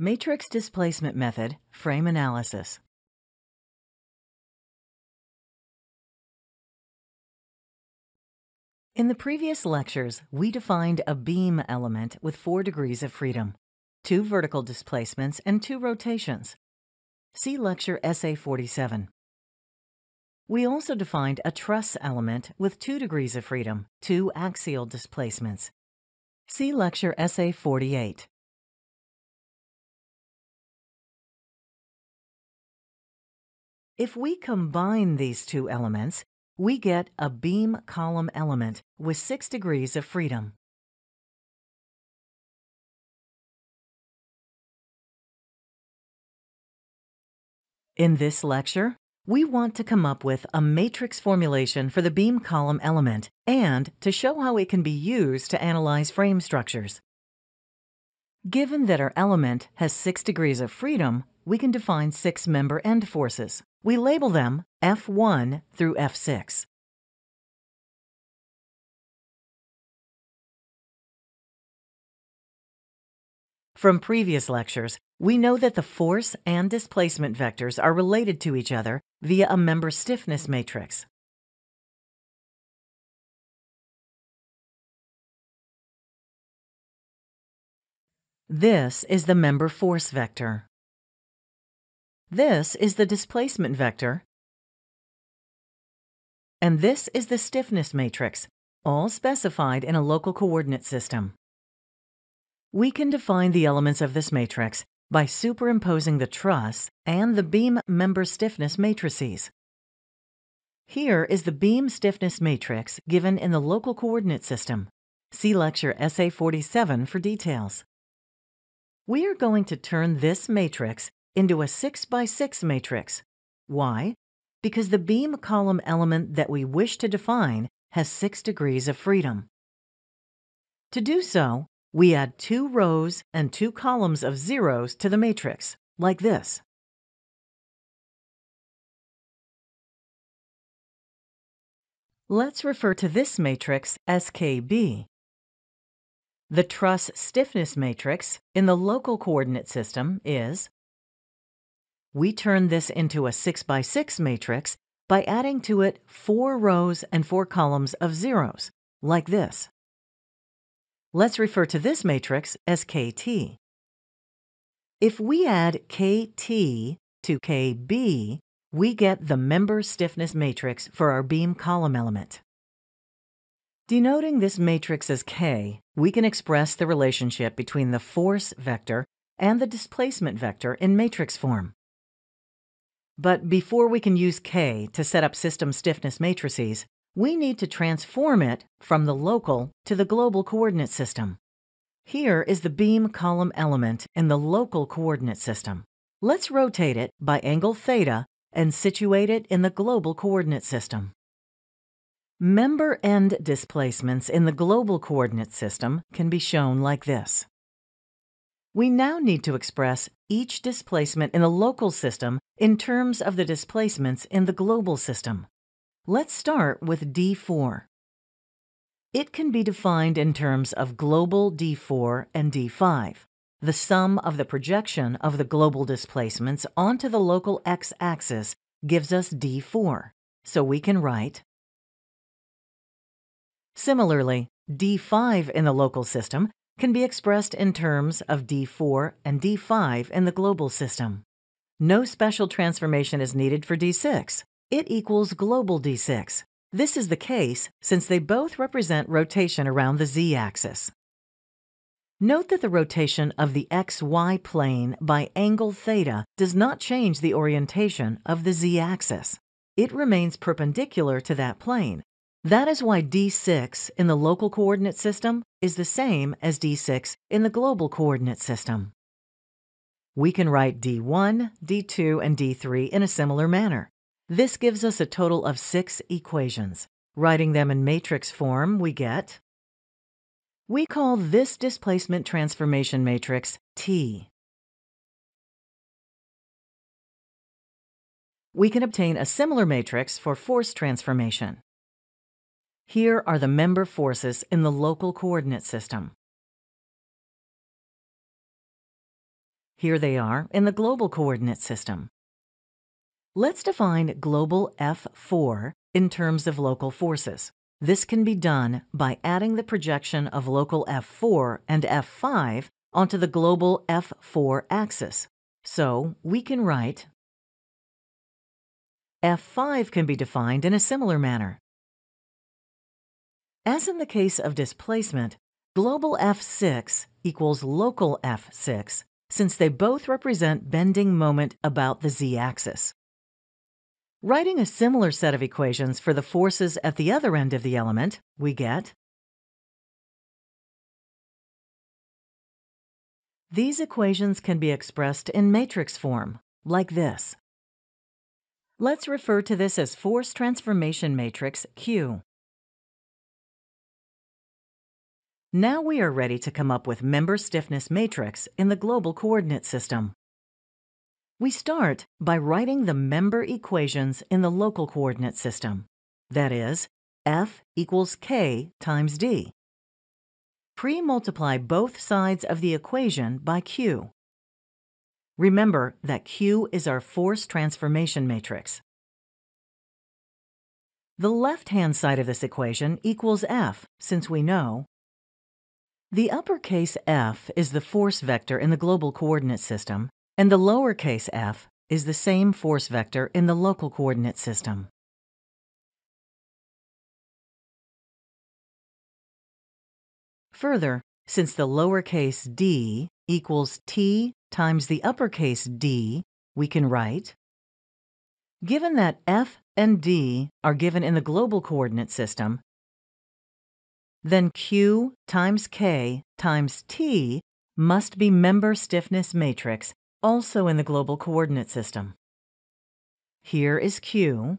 Matrix displacement method, frame analysis. In the previous lectures, we defined a beam element with 4 degrees of freedom, 2 vertical displacements, and 2 rotations. See lecture SA47. We also defined a truss element with 2 degrees of freedom, 2 axial displacements. See lecture SA48. If we combine these two elements, we get a beam column element with 6 degrees of freedom. In this lecture, we want to come up with a matrix formulation for the beam column element and to show how it can be used to analyze frame structures. Given that our element has 6 degrees of freedom, we can define 6 member end forces. We label them F1 through F6. From previous lectures, we know that the force and displacement vectors are related to each other via a member stiffness matrix. This is the member force vector. This is the displacement vector. And this is the stiffness matrix, all specified in a local coordinate system. We can define the elements of this matrix by superimposing the truss and the beam member stiffness matrices. Here is the beam stiffness matrix given in the local coordinate system. See lecture SA47 for details. We are going to turn this matrix into a 6 by 6 matrix. Why? Because the beam column element that we wish to define has 6 degrees of freedom. To do so, we add 2 rows and 2 columns of zeros to the matrix, like this. Let's refer to this matrix as KB. The truss stiffness matrix in the local coordinate system is. We turn this into a 6 by 6 matrix by adding to it 4 rows and 4 columns of zeros, like this. Let's refer to this matrix as KT. If we add KT to KB, we get the member stiffness matrix for our beam column element. Denoting this matrix as K, we can express the relationship between the force vector and the displacement vector in matrix form. But before we can use K to set up system stiffness matrices, we need to transform it from the local to the global coordinate system. Here is the beam column element in the local coordinate system. Let's rotate it by angle theta and situate it in the global coordinate system. Member end displacements in the global coordinate system can be shown like this. We now need to express each displacement in the local system in terms of the displacements in the global system. Let's start with D4. It can be defined in terms of global D4 and D5. The sum of the projection of the global displacements onto the local x-axis gives us D4, so we can write. Similarly, D5 in the local system can be expressed in terms of D4 and D5 in the global system. No special transformation is needed for D6. It equals global D6. This is the case since they both represent rotation around the z-axis. Note that the rotation of the xy plane by angle theta does not change the orientation of the z-axis. It remains perpendicular to that plane. That is why D6 in the local coordinate system is the same as D6 in the global coordinate system. We can write D1, D2, and D3 in a similar manner. This gives us a total of 6 equations. Writing them in matrix form, we get. We call this displacement transformation matrix T. We can obtain a similar matrix for force transformation. Here are the member forces in the local coordinate system. Here they are in the global coordinate system. Let's define global F4 in terms of local forces. This can be done by adding the projection of local F4 and F5 onto the global F4 axis. So we can write F5 can be defined in a similar manner. As in the case of displacement, global F6 equals local F6, since they both represent bending moment about the z-axis. Writing a similar set of equations for the forces at the other end of the element, we get these equations can be expressed in matrix form, like this. Let's refer to this as force transformation matrix Q. Now we are ready to come up with member stiffness matrix in the global coordinate system. We start by writing the member equations in the local coordinate system. That is, F equals K times D. Pre-multiply both sides of the equation by Q. Remember that Q is our force transformation matrix. The left-hand side of this equation equals F, since we know the uppercase F is the force vector in the global coordinate system, and the lowercase f is the same force vector in the local coordinate system. Further, since the lowercase d equals t times the uppercase D, we can write, given that F and D are given in the global coordinate system, then Q times K times T must be member stiffness matrix also in the global coordinate system. Here is Q,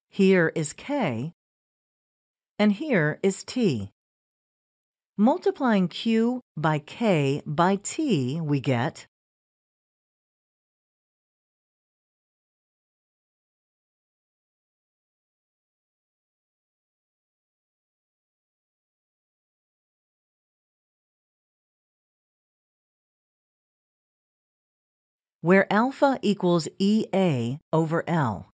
here is K, and here is T. Multiplying Q by K by T, we get where alpha equals EA over L,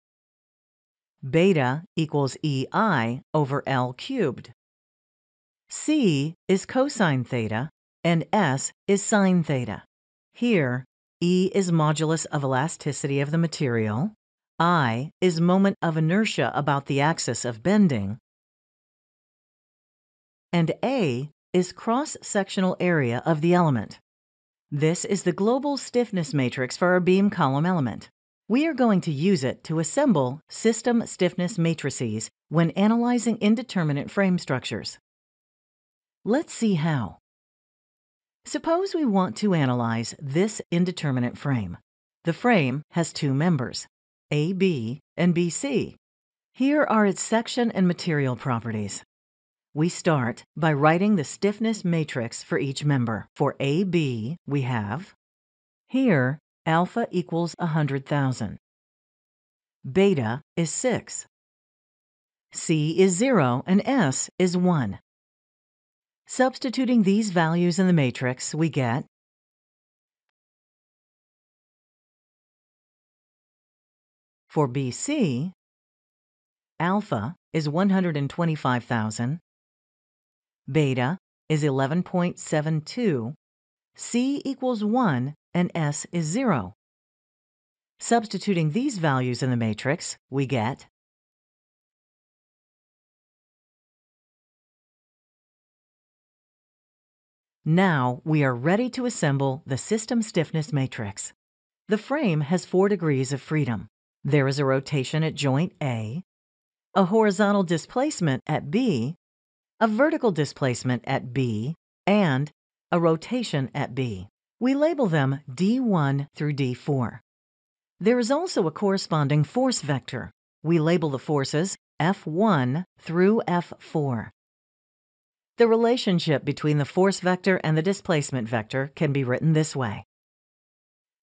beta equals EI over L cubed, C is cosine theta, and S is sine theta. Here, E is modulus of elasticity of the material, I is moment of inertia about the axis of bending, and A is cross-sectional area of the element. This is the global stiffness matrix for our beam column element. We are going to use it to assemble system stiffness matrices when analyzing indeterminate frame structures. Let's see how. Suppose we want to analyze this indeterminate frame. The frame has two members, AB and BC. Here are its section and material properties. We start by writing the stiffness matrix for each member. For AB, we have here alpha equals 100,000. Beta is 6. C is 0 and S is 1. Substituting these values in the matrix, we get for BC, alpha is 125,000. Beta is 11.72, C equals 1, and S is 0. Substituting these values in the matrix, we get now we are ready to assemble the system stiffness matrix. The frame has 4 degrees of freedom. There is a rotation at joint A, a horizontal displacement at B, a vertical displacement at B, and a rotation at B. We label them D1 through D4. There is also a corresponding force vector. We label the forces F1 through F4. The relationship between the force vector and the displacement vector can be written this way.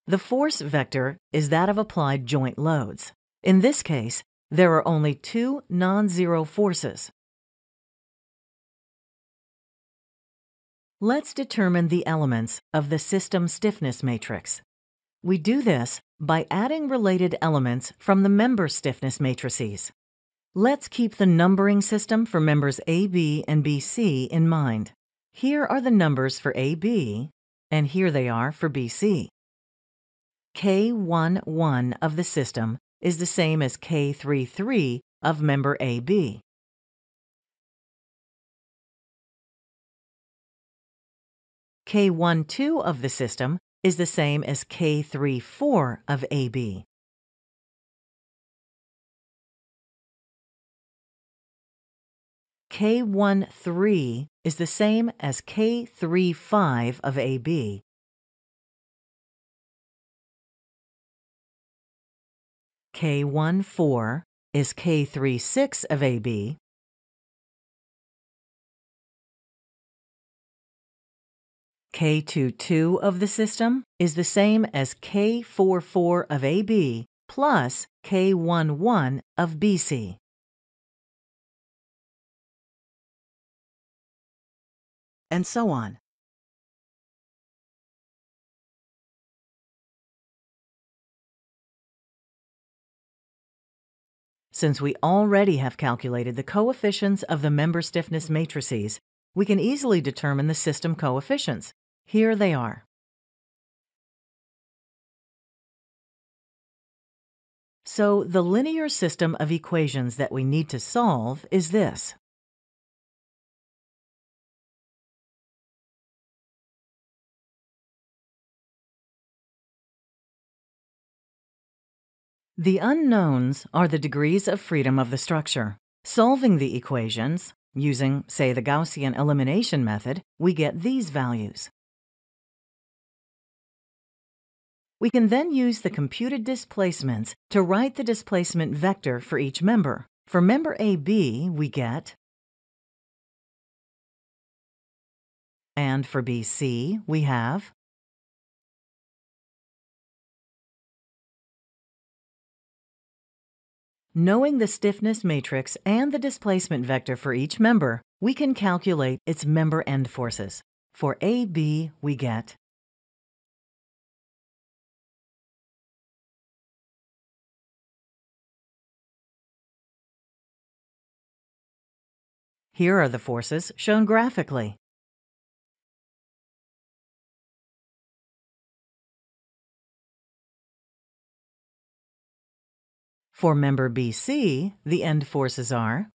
The force vector is that of applied joint loads. In this case, there are only 2 non-zero forces. Let's determine the elements of the system stiffness matrix. We do this by adding related elements from the member stiffness matrices. Let's keep the numbering system for members AB and BC in mind. Here are the numbers for AB, and here they are for BC. K11 of the system is the same as K33 of member AB. K12 of the system is the same as K34 of AB. K13 is the same as K35 of AB. K14 is K36 of AB. K22 of the system is the same as K44 of AB plus K11 of BC. And so on. Since we already have calculated the coefficients of the member stiffness matrices, we can easily determine the system coefficients. Here they are. So the linear system of equations that we need to solve is this. The unknowns are the degrees of freedom of the structure. Solving the equations, using, say, the Gaussian elimination method, we get these values. We can then use the computed displacements to write the displacement vector for each member. For member AB, we get, and for BC, we have, knowing the stiffness matrix and the displacement vector for each member, we can calculate its member end forces. For AB, we get, here are the forces shown graphically. For member BC, the end forces are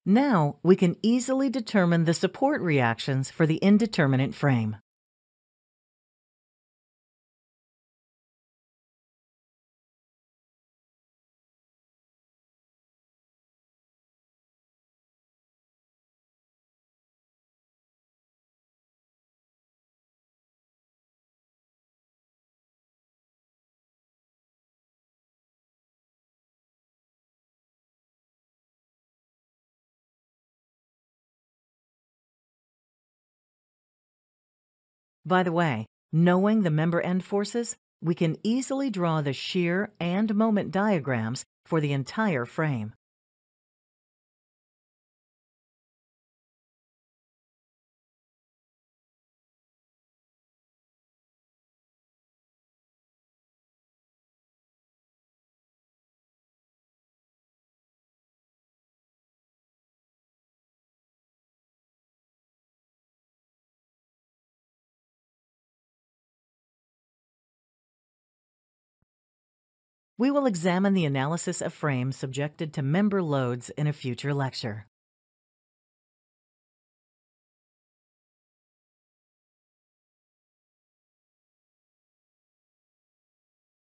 Now, we can easily determine the support reactions for the indeterminate frame. By the way, knowing the member end forces, we can easily draw the shear and moment diagrams for the entire frame. We will examine the analysis of frames subjected to member loads in a future lecture.